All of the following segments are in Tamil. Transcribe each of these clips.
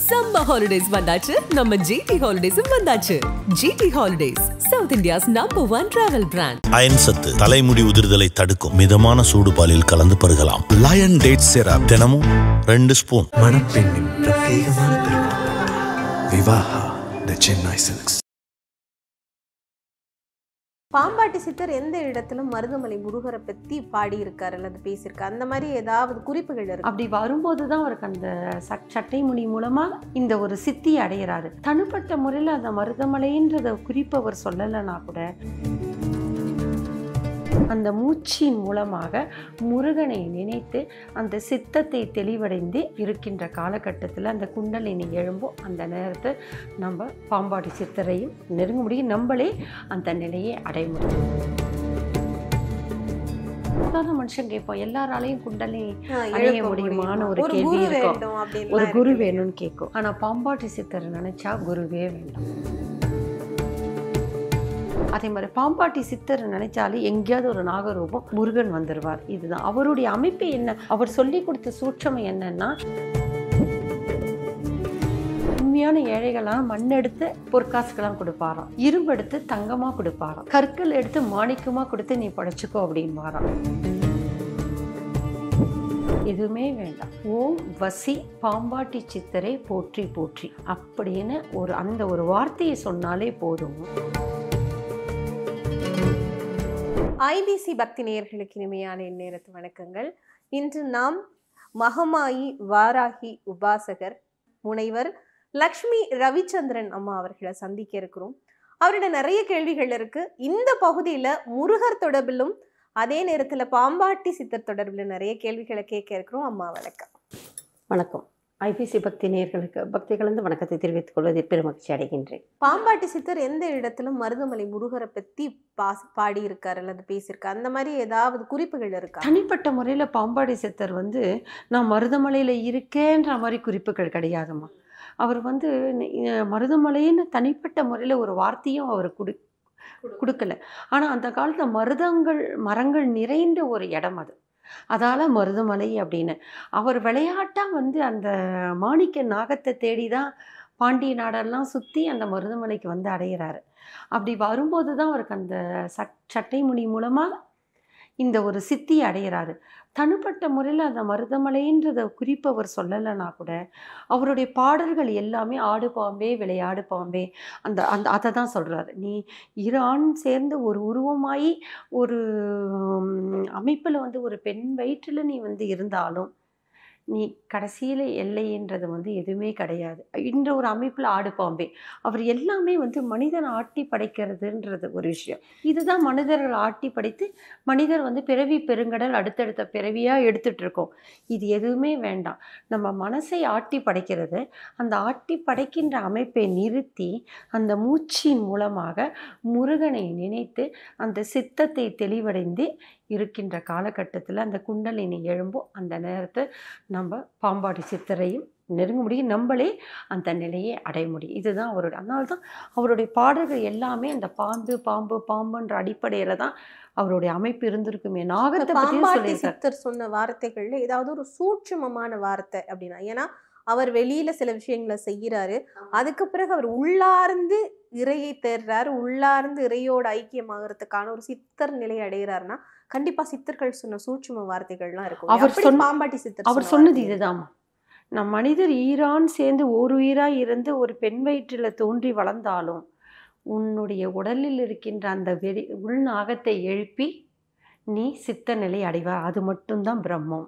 Summer holidays வந்தாச்சு நம்ம GT Holidays வந்தாச்சு. GT Holidays, South India's #1 travel brand. Iron சத்து தலைமுடி உதிர்தலை தடுக்கும் மிதமான சூடு பாலில் கலந்து பருகலாம். லயன் டேட் சிரப் தினமும் 2 ஸ்பூன். மணப்பெண்ணின் பிரத்யேகமான திருமணம் விவாஹா தி சென்னை சில்க்ஸ். பாம்பாட்டி சித்தர் எந்த இடத்துல மருதமலை முருகரை பத்தி பாடியிருக்காரு அல்லது பேசியிருக்காரு, அந்த மாதிரி ஏதாவது குறிப்புகள் இருக்கு? அப்படி வரும்போதுதான் அவருக்கு அந்த சட்டை முனி மூலமா இந்த ஒரு சித்தி அடைகிறாரு. தனிப்பட்ட முறையில் அந்த மருதமலைன்றத குறிப்பு அவர் சொல்லலைன்னா கூட அந்த மூச்சின் மூலமாக முருகனை நினைத்து அந்த சித்தத்தை தெளிவடைந்து இருக்கின்ற காலகட்டத்தில் அந்த குண்டலினி எழும்போ அந்த நேரத்தை நம்ம பாம்பாட்டி சித்தரையும் நெருங்க முடியும், நம்மளே அந்த நிலையை அடைய முடியும். சாதாரண மனுஷன் கேட்போம், எல்லாராலையும் குண்டலினி அடைய முடியுமான ஒரு கேள்வி இருக்கும். ஒரு குரு வேணும்னு கேட்கும். ஆனா பாம்பாட்டி சித்தரை நினைச்சா குருவே வேண்டாம். அதே மாதிரி பாம்பாட்டி சித்தர் நினைச்சாலே எங்கேயாவது ஒரு நாகரூபம் முருகன் வந்துடுவார். இதுதான் அவருடைய அமைப்பு. என்ன அவர் சொல்லி கொடுத்த சூட்சம் என்னன்னா, உண்மையான ஏழைகளாம் மண் எடுத்து பொற்காசுக்கெல்லாம் கொடுப்பாராம், இரும்பு எடுத்து தங்கமா கொடுப்பாராம், கற்கள் எடுத்து மாணிக்கமா கொடுத்து நீ படைச்சுக்கோ அப்படின்னு வாராம். எதுவுமே வேண்டாம், ஓம் வசி பாம்பாட்டி சித்தரை போற்றி போற்றி அப்படின்னு அந்த ஒரு வார்த்தையை சொன்னாலே போதும். ஐபிசி பக்தி நேயர்களுக்கு இனிமையான இந்நேரத்து வணக்கங்கள். இன்று நாம் மகமாயி வாராகி உபாசகர் முனைவர் லக்ஷ்மி ரவிச்சந்திரன் அம்மா அவர்களை சந்திக்க இருக்கிறோம். அவரோட நிறைய கேள்விகள் இருக்கு. இந்த பகுதியில முருகர் தொடர்பிலும் அதே நேரத்துல பாம்பாட்டி சித்தர் தொடர்பிலும் நிறைய கேள்விகளை கேட்க இருக்கிறோம். அம்மா வணக்கம். வணக்கம். ஐபிசி பக்தி நேயர்களுக்கு பக்தி கலந்து வணக்கத்தை தெரிவித்துக் கொள்வதில் பெருமகிழ்ச்சி அடைகின்றேன். பாம்பாட்டி சித்தர் எந்த இடத்துல மருதமலை முருகரை பத்தி பாடி இருக்காரு அல்லது பேசியிருக்காரு, அந்த மாதிரி ஏதாவது குறிப்புகள் இருக்கா? தனிப்பட்ட முறையில பாம்பாட்டி சித்தர் நான் மருதமலையில இருக்கேன்ற மாதிரி குறிப்புகள் கிடையாதுமா. அவர் மருதமலைன்னு தனிப்பட்ட முறையில ஒரு வார்த்தையும் அவர் கொடுக்கல. ஆனா அந்த காலத்துல மரங்கள் நிறைந்த ஒரு இடம் அது, அதால மருதமலை அப்படின்னு. அவர் விளையாட்டா அந்த மாணிக்க நாகத்தை தேடிதான் பாண்டிய நாடெல்லாம் சுத்தி அந்த மருதமலைக்கு அடைகிறாரு. அப்படி வரும்போதுதான் அவருக்கு அந்த சட்டை முனி மூலமா இந்த ஒரு சித்தி அடைகிறாரு. தனிப்பட்ட முறையில் அந்த மருதமலைன்றத குறிப்பு அவர் சொல்லலைன்னா கூட அவருடைய பாடல்கள் எல்லாமே ஆடு பாம்பே விளையாடு பாம்பே அதை தான் சொல்கிறாரு. நீ இரு ஆண் சேர்ந்து ஒரு உருவமாயி ஒரு அமைப்பில் ஒரு பெண் வயிற்றில் நீ இருந்தாலும் நீ கடைசியில் எல்லைன்றது எதுவுமே கிடையாது. இன்ற ஒரு அமைப்பில் ஆடு பாம்பே அவர் எல்லாமே மனிதனை ஆட்டி படைக்கிறதுன்றது ஒரு விஷயம். இதுதான் மனிதர்கள் ஆட்டி படைத்து மனிதர் பிறவி பெருங்கடல் அடுத்தடுத்த பிறவியாக எடுத்துகிட்டு இருக்கோம். இது எதுவுமே வேண்டாம். நம்ம மனசை ஆட்டி படைக்கிறது, அந்த ஆட்டி படைக்கின்ற அமைப்பை நிறுத்தி அந்த மூச்சின் மூலமாக முருகனை நினைத்து அந்த சித்தத்தை தெளிவடைந்து இருக்கின்ற காலகட்டத்தில் அந்த குண்டலினி எழும்போ அந்த நேரத்தை நம்ம பாம்பாட்டி சித்தரையும் நெருங்க முடியும், நம்மளே அந்த நிலையை அடைய முடியும். இதுதான் அதனால்தான் அவருடைய பாடல்கள் எல்லாமே அந்த பாம்புன்ற அடிப்படையில தான் அவருடைய அமைப்பு இருந்திருக்குமே. நாகத்தை பாம்பாட்டி சித்தர் சொன்ன வார்த்தைகள்ல ஏதாவது ஒரு சூட்சுமமான வார்த்தை அப்படின்னா, ஏன்னா அவர் வெளியில சில விஷயங்களை செய்யறாரு, அதுக்கு பிறகு அவர் உள்ளார்ந்து இறையை தேடுறாரு, உள்ளார்ந்து இறையோட ஐக்கியமாகறதுக்கான ஒரு சித்தர் நிலை அடைகிறாருன்னா கண்டிப்பா சித்தர்கள் சொன்ன சூட்சும வார்த்தைகள்லாம் இருக்கும். பாம்பாட்டி சித்தர் அவர் சொன்னது இதுதான், நம் மனிதர் ஈரான் சேர்ந்து ஓர் உயிராய் இருந்து ஒரு பெண் வயிற்றில் தோன்றி வளர்ந்தாலும் உன்னுடைய உடலில் இருக்கின்ற அந்த உள்நாகத்தை எழுப்பி நீ சித்த நிலை அடைவார், அது மட்டும்தான் பிரம்மம்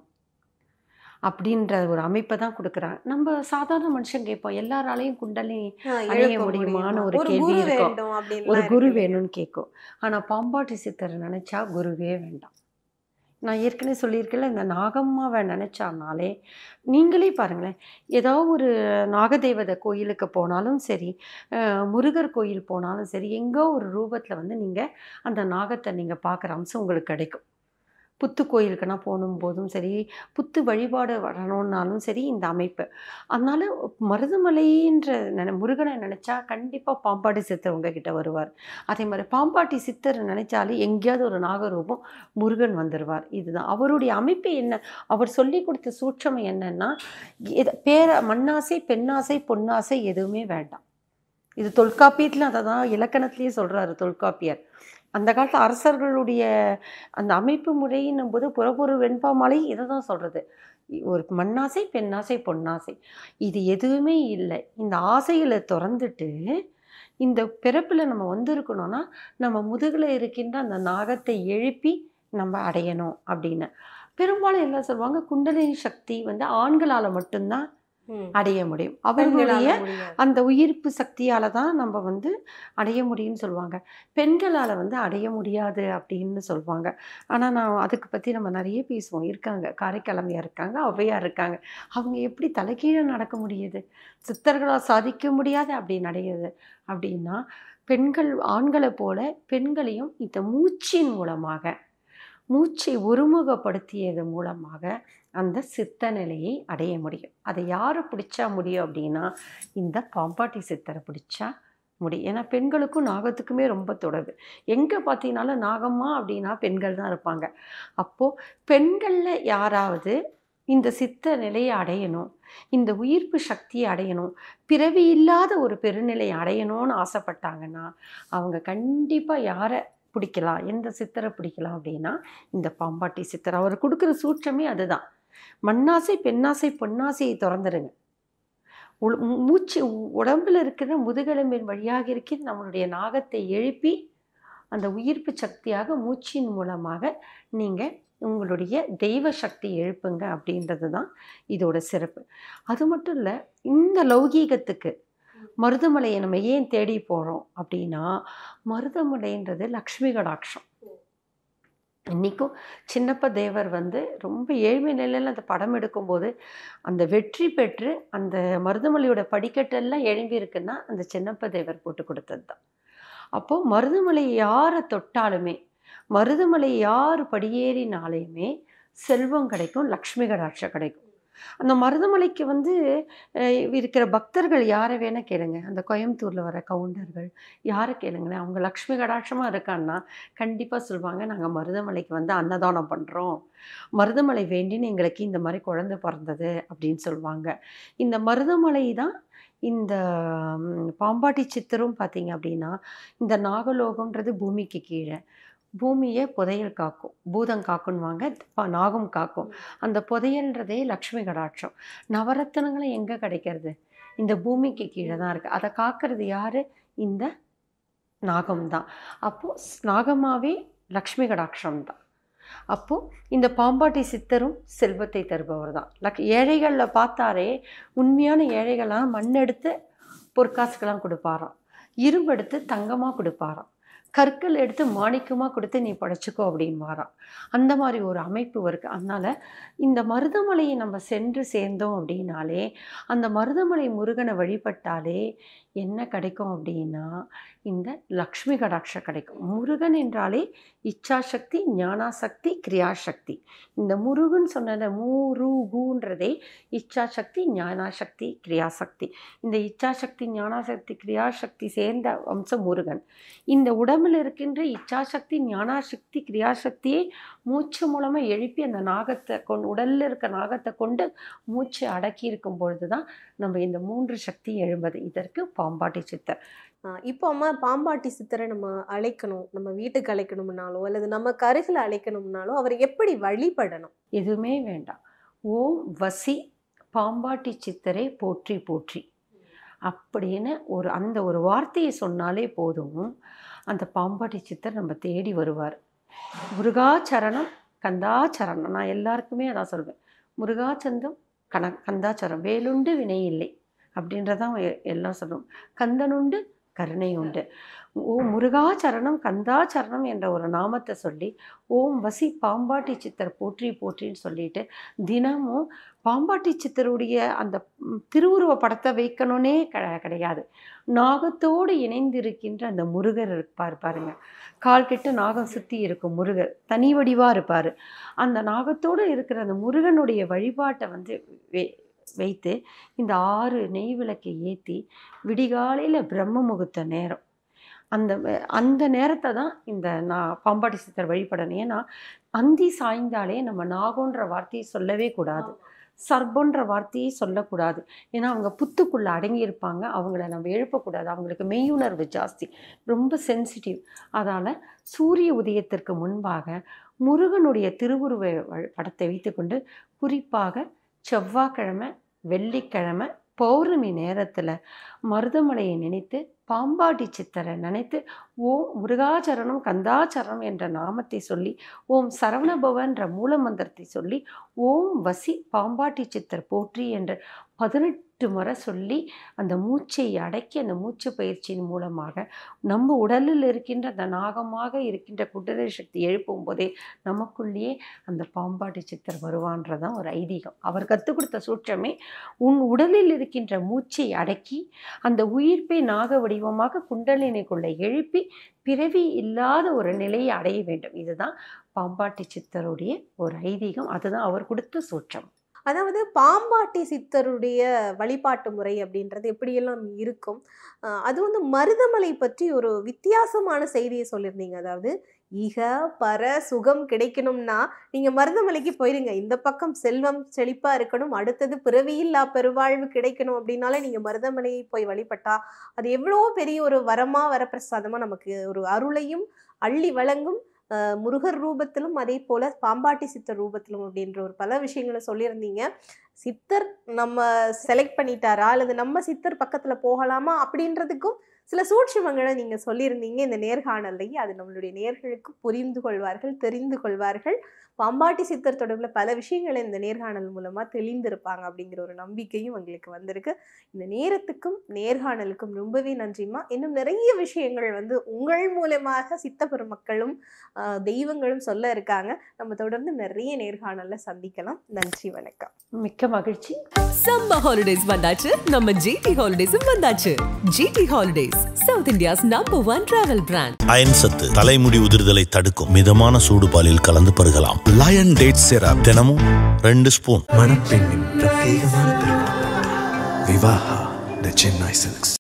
அப்படின்ற ஒரு அமைப்பை தான் கொடுக்குறாங்க. நம்ம சாதாரண மனுஷன் கேட்போம், எல்லாராலையும் குண்டலினி அடைய முடியுமான ஒரு கேள்வி இருக்கும். ஒரு குரு வேணும்னு கேட்கும். ஆனா பாம்பாட்டி சித்தரை நினைச்சா குருவே வேண்டாம். நான் ஏற்கனவே சொல்லியிருக்கேன்ல, இந்த நாகம்மாவை நினைச்சானாலே நீங்களே பாருங்களேன், ஏதோ ஒரு நாகதேவதை கோயிலுக்கு போனாலும் சரி, முருகர் கோயில் போனாலும் சரி, எங்கோ ஒரு ரூபத்தில் நீங்கள் அந்த நாகத்தை நீங்கள் பார்க்குற அம்சம் உங்களுக்கு கிடைக்கும். புத்து கோயிலுக்குன்னா போகும்போதும் சரி, புத்து வழிபாடு வரணுன்னாலும் சரி இந்த அமைப்பு. அதனால் மருதமலைன்ற முருகனை நினச்சா கண்டிப்பாக பாம்பாட்டி சித்தர் உங்ககிட்ட வருவார். அதே மாதிரி பாம்பாட்டி சித்தர் நினைச்சாலே எங்கேயாவது ஒரு நாகரூபம் முருகன் வந்துடுவார். இதுதான் அவருடைய அமைப்பு. என்ன அவர் சொல்லி கொடுத்த சூட்சமம் என்னன்னா, மண்ணாசை, பெண்ணாசை, பொன்னாசை எதுவுமே வேண்டாம். இது தொல்காப்பியத்தில் அதை தான் இலக்கணத்திலேயே சொல்கிறாரு தொல்காப்பியர். அந்த காலத்து அரசர்களுடைய அந்த அமைப்பு முறையின்னும் போது புறப்பொருள் வெண்பாமாலை இதை தான் சொல்கிறது. ஒரு மண்ணாசை, பெண்ணாசை, பொன்னாசை இது எதுவுமே இல்லை. இந்த ஆசைகளை திறந்துட்டு இந்த பிறப்பில் நம்ம வந்திருக்கணும்னா நம்ம முதுகில் இருக்கின்ற அந்த நாகத்தை எழுப்பி நம்ம அடையணும் அப்படின்னு. பெரும்பாலும் என்ன சொல்லுவாங்க, குண்டலினி சக்தி ஆண்களால் மட்டும்தான் அடைய முடியும். அவர்களுடைய அந்த உயிர்ப்பு சக்தியால தான் நம்ம அடைய முடியும்னு சொல்லுவாங்க. பெண்களால் அடைய முடியாது அப்படின்னு சொல்லுவாங்க. ஆனால் நான் அதுக்கு பற்றி நம்ம நிறைய பேசுவோம். இருக்காங்க, காரைக்கிழமையாக இருக்காங்க, ஔவையார் இருக்காங்க. அவங்க எப்படி தலைகீழ நடக்க முடியுது, சித்தர்களால் சாதிக்க முடியாது அப்படி நடையுது அப்படின்னா, பெண்கள் ஆண்களை போல பெண்களையும் இந்த மூச்சின் மூலமாக, மூச்சை ஒருமுகப்படுத்தியது மூலமாக அந்த சித்த நிலையை அடைய முடியும். அதை யாரை பிடிச்சா முடியும் அப்படின்னா, இந்த பாம்பாட்டி சித்தரை பிடிச்சா முடியும். ஏன்னா பெண்களுக்கும் நாகத்துக்குமே ரொம்ப தொடர்பு. எங்கே பார்த்தீங்கன்னாலும் நாகம்மா அப்படின்னா பெண்கள் தான் இருப்பாங்க. அப்போது பெண்களில் யாராவது இந்த சித்த நிலையை அடையணும், இந்த உயிர்ப்பு சக்தியை அடையணும், பிறவி இல்லாத ஒரு பெருநிலையை அடையணும்னு ஆசைப்பட்டாங்கன்னா அவங்க கண்டிப்பாக யாரை பிடிக்கலாம், எந்த சித்தரை பிடிக்கலாம் அப்படின்னா இந்த பாம்பாட்டி சித்தர். அவர் கொடுக்குற சூட்சமே அதுதான். மண்ணாசை, பெண்ணாசை, பொன்னாசையை திறந்துடுங்க. மூச்சு உடம்பில் இருக்கிற முதுகெலும்பின் வழியாக இருக்கிற நம்மளுடைய நாகத்தை எழுப்பி அந்த உயிர்ப்பு சக்தியாக மூச்சின் மூலமாக நீங்கள் உங்களுடைய தெய்வ சக்தி எழுப்புங்க அப்படின்றது தான் இதோட சிறப்பு. அது மட்டும் இல்லை, இந்த லௌகீகத்துக்கு மருதமலையை நம்ம ஏன் தேடி போகிறோம் அப்படின்னா, மருதமலைன்றது லக்ஷ்மி கடாட்சம். இன்றைக்கும் சின்னப்ப தேவர் ரொம்ப ஏழ்மை நிலையில் அந்த படம் எடுக்கும்போது அந்த வெற்றி பெற்று அந்த மருதமலையோட படிக்கட்டெல்லாம் எழும்பி இருக்குன்னா அந்த சின்னப்ப தேவர் போட்டு கொடுத்தது தான். அப்போது மருதமலை யாரை தொட்டாலுமே, மருதமலை யார் படியேறினாலையுமே செல்வம் கிடைக்கும், லக்ஷ்மி கடாட்சம் கிடைக்கும். அந்த மருதமலைக்கு இருக்கிற பக்தர்கள் யாரை வேணால் கேளுங்க. அந்த கோயம்புத்தூரில் வர கவுண்டர்கள் யாரை கேளுங்களேன், அவங்க லக்ஷ்மி கடாட்சமாக இருக்கான்னா கண்டிப்பாக சொல்லுவாங்க, நாங்கள் மருதமலைக்கு அன்னதானம் பண்ணுறோம், மருதமலை வேண்டின்னு எங்களுக்கு இந்த மாதிரி குழந்தை பிறந்தது அப்படின்னு சொல்லுவாங்க. இந்த மருதமலை தான் இந்த பாம்பாட்டி சித்தரும் பார்த்தீங்க அப்படின்னா, இந்த நாகலோகம்ன்றது பூமிக்கு கீழே, பூமியை புதையல் காக்கும், பூதம் காக்குன்னுவாங்க, நாகம் காக்கும். அந்த புதையல்ன்றதே லக்ஷ்மி கடாட்சம். நவரத்தனங்களை எங்கே கிடைக்கிறது, இந்த பூமிக்கு கீழே தான் இருக்குது. அதை காக்கிறது யார், இந்த நாகம்தான். அப்போது நாகமாவே லக்ஷ்மி கடாட்சம் தான். அப்போது இந்த பாம்பாட்டி சித்தரும் செல்வத்தை தருபவர் தான். ஏழைகளில் பார்த்தாரே உண்மையான ஏழைகளாக மண் எடுத்து பொற்காசுக்கெல்லாம் கொடுப்பாராம், இரும்பு எடுத்து தங்கமாக கொடுப்பாராம், கற்கள் எடுத்து மாணிக்கமாக கொடுத்து நீ படைச்சிக்கோ அப்படின்னு வாராம். அந்த மாதிரி ஒரு அமைப்பு இருக்குது. அதனால் இந்த மருதமலையை நம்ம சென்று சேர்ந்தோம் அப்படின்னாலே, அந்த மருதமலை முருகனை வழிபட்டாலே என்ன கிடைக்கும் அப்படின்னா, இந்த லக்ஷ்மி கடாட்சம் கிடைக்கும். முருகன் என்றாலே இச்சாசக்தி, ஞானாசக்தி, கிரியாசக்தி. இந்த முருகன் சொன்ன மூருகுன்றதே இச்சாசக்தி, ஞானாசக்தி, கிரியாசக்தி. இந்த இச்சாசக்தி, ஞானாசக்தி, கிரியாசக்தி சேர்ந்த அம்சம் முருகன். இந்த உடம்பில் இருக்கின்ற இச்சாசக்தி, ஞானாசக்தி, கிரியாசக்தியை மூச்சு மூலமாக எழுப்பி அந்த நாகத்தை உடலில் இருக்க நாகத்தை கொண்டு மூச்சு அடக்கி இருக்கும் பொழுது தான் நம்ம இந்த 3 சக்தி எழும்பது. இதற்கு பாம்பாட்டி சித்தர். இப்போ அம்மா, பாம்பாட்டி சித்தரை நம்ம அழைக்கணும், நம்ம வீட்டுக்கு அழைக்கணும்னாலோ அல்லது நம்ம கருகில் அழைக்கணும்னாலோ அவர் எப்படி வழிபடணும்? எதுவுமே வேண்டாம். ஓம் வசி பாம்பாட்டி சித்தரை போற்றி போற்றி அப்படின்னு அந்த ஒரு வார்த்தையை சொன்னாலே போதும், அந்த பாம்பாட்டி சித்தர் நம்ம தேடி வருவார். முருகாச்சரணம் கந்தாச்சரணம், நான் எல்லாருக்குமே அதான் சொல்வேன். முருகாச்சந்தம் கந்தாச்சரம், வேலுண்டு வினை இல்லை அப்படின்றதான் எல்லாம் சொல்லுவோம். கந்தனுண்டு கருணை உண்டு. ஓம் முருகாச்சரணம் கந்தாச்சரணம் என்ற ஒரு நாமத்தை சொல்லி ஓம் வசி பாம்பாட்டி சித்தர் போற்றி போற்றின்னு சொல்லிட்டு தினமும் பாம்பாட்டி சித்தருடைய அந்த திருவுருவ படத்தை வைக்கணும்னே கிடையாது. நாகத்தோடு இணைந்திருக்கின்ற அந்த முருகர் இருப்பார் பாருங்க, கால் கிட்ட நாகம் சுற்றி இருக்கும் முருகர் தனி வடிவாக இருப்பார். அந்த நாகத்தோடு இருக்கிற அந்த முருகனுடைய வழிபாட்டை வந்து வைத்து இந்த 6 நெய் விளக்கை ஏற்றி விடிகாலையில் பிரம்ம முகூர்த்த நேரம் அந்த நேரத்தை தான் இந்த பாம்பாட்டி சித்தர் வழிபடணும். ஏன்னா அந்தி சாய்ந்தாலே நம்ம நாகோன்ற வார்த்தையை சொல்லவே கூடாது, சர்பன்ற வார்த்தையை சொல்லக்கூடாது. ஏன்னா அவங்க புத்துக்குள்ளே அடங்கியிருப்பாங்க, அவங்கள நம்ம எழுப்பக்கூடாது. அவங்களுக்கு மெய்யுணர்வு ஜாஸ்தி, ரொம்ப சென்சிட்டிவ். அதனால் சூரிய உதயத்திற்கு முன்பாக முருகனுடைய திருவுருவ படத்தை வைத்துக்கொண்டு குறிப்பாக செவ்வாய்க்கிழமை, வெள்ளிக்கிழமை, பௌர்ணமி நேரத்தில் மருதமலையை நினைத்து பாம்பாட்டி சித்தரை நினைத்து ஓம் முருகாச்சரணம் கந்தாச்சரணம் என்ற நாமத்தை சொல்லி ஓம் சரவணபவன்ற மூல மந்திரத்தை சொல்லி ஓம் வசி பாம்பாட்டி சித்தர் போற்றி என்ற 18 முறை சொல்லி அந்த மூச்சை அடக்கி அந்த மூச்சு பயிற்சியின் மூலமாக நம்ம உடலில் இருக்கின்ற அந்த நாகமாக இருக்கின்ற குதிரை சக்தி எழுப்பும் போதே நமக்குள்ளேயே அந்த பாம்பாட்டி சித்தர் வருவான்றதான் ஒரு ஐதீகம். அவர் கற்றுக் கொடுத்த சூட்சமே உன் உடலில் இருக்கின்ற மூச்சை அடக்கி அந்த உயிர்ப்பை நாக வடிவமாக குண்டலினிக்குள்ளே எழுப்பி பிறவி இல்லாத ஒரு நிலையை அடைய வேண்டும். இதுதான் பாம்பாட்டி சித்தருடைய ஒரு ஐதீகம். அதுதான் அவர் கொடுத்த சூட்சம். அதாவது பாம்பாட்டி சித்தருடைய வழிபாட்டு முறை அப்படின்றது எப்படியெல்லாம் இருக்கும், அது வந்து மருதமலை பற்றி ஒரு வித்தியாசமான செய்தியை சொல்லியிருந்தீங்க. அதாவது ஈக பர சுகம் கிடைக்கணும்னா நீங்க மருதமலைக்கு போயிருங்க, இந்த பக்கம் செல்வம் செழிப்பா இருக்கணும், அடுத்தது பிறவியில்லா பெருவாழ்வு கிடைக்கணும் அப்படின்னாலே நீங்க மருதமலையை போய் வழிபட்டா அது எவ்வளோ பெரிய ஒரு வரமா வரப்பிரசாதமா நமக்கு ஒரு அருளையும் அள்ளி வழங்கும். முருகர் ரூபத்திலும் அதே போல பாம்பாட்டி சித்தர் ரூபத்திலும் அப்படின்ற ஒரு பல விஷயங்களை சொல்லியிருந்தீங்க. சித்தர் நம்ம செலக்ட் பண்ணிட்டாரா அல்லது நம்ம சித்தர் பக்கத்துல போகலாமா அப்படின்றதுக்கும் சில சூட்சுமங்களை நீங்க சொல்லியிருந்தீங்க இந்த நேர்காணல்லையே. அது நம்மளுடைய நேர்களுக்கு புரிந்து கொள்வார்கள், தெரிந்து கொள்வார்கள். பாம்பாட்டி சித்தர் தொடர்பில் பல விஷயங்களை இந்த நேர்காணல் மூலமா தெளிந்திருப்பாங்க அப்படிங்கிற ஒரு நம்பிக்கையும் எங்களுக்கு வந்திருக்கு. இந்த நேரத்துக்கும் நேர்காணலுக்கும் ரொம்பவே நன்றிமா. இன்னும் நிறைய விஷயங்கள் வந்து உங்கள் மூலமாக சித்த பெருமக்களும் தெய்வங்களும் சொல்ல இருக்காங்க. நம்ம தொடர்ந்து நிறைய நேர்காணல்ல சந்திக்கலாம். நன்றி, வணக்கம். மிக்க மகிழ்ச்சி. சம்மர் ஹாலிடேஸ் வந்தாச்சு, நம்ம ஜிடி ஹாலிடேஸும் வந்தாச்சு. GT holidays, South India's number 1 travel brand. Iron சத்து தலைமுடி உதிர்தலை தடுக்கும் மிதமான சூடு பாலில் கலந்து பருகலாம். லயன் டேட் சிரப் தினமும் 2 ஸ்பூன். மணப்பெண்ணின் பிரத்யேகமான திருமணம் விவாஹா தி சென்னை சில்க்ஸ்.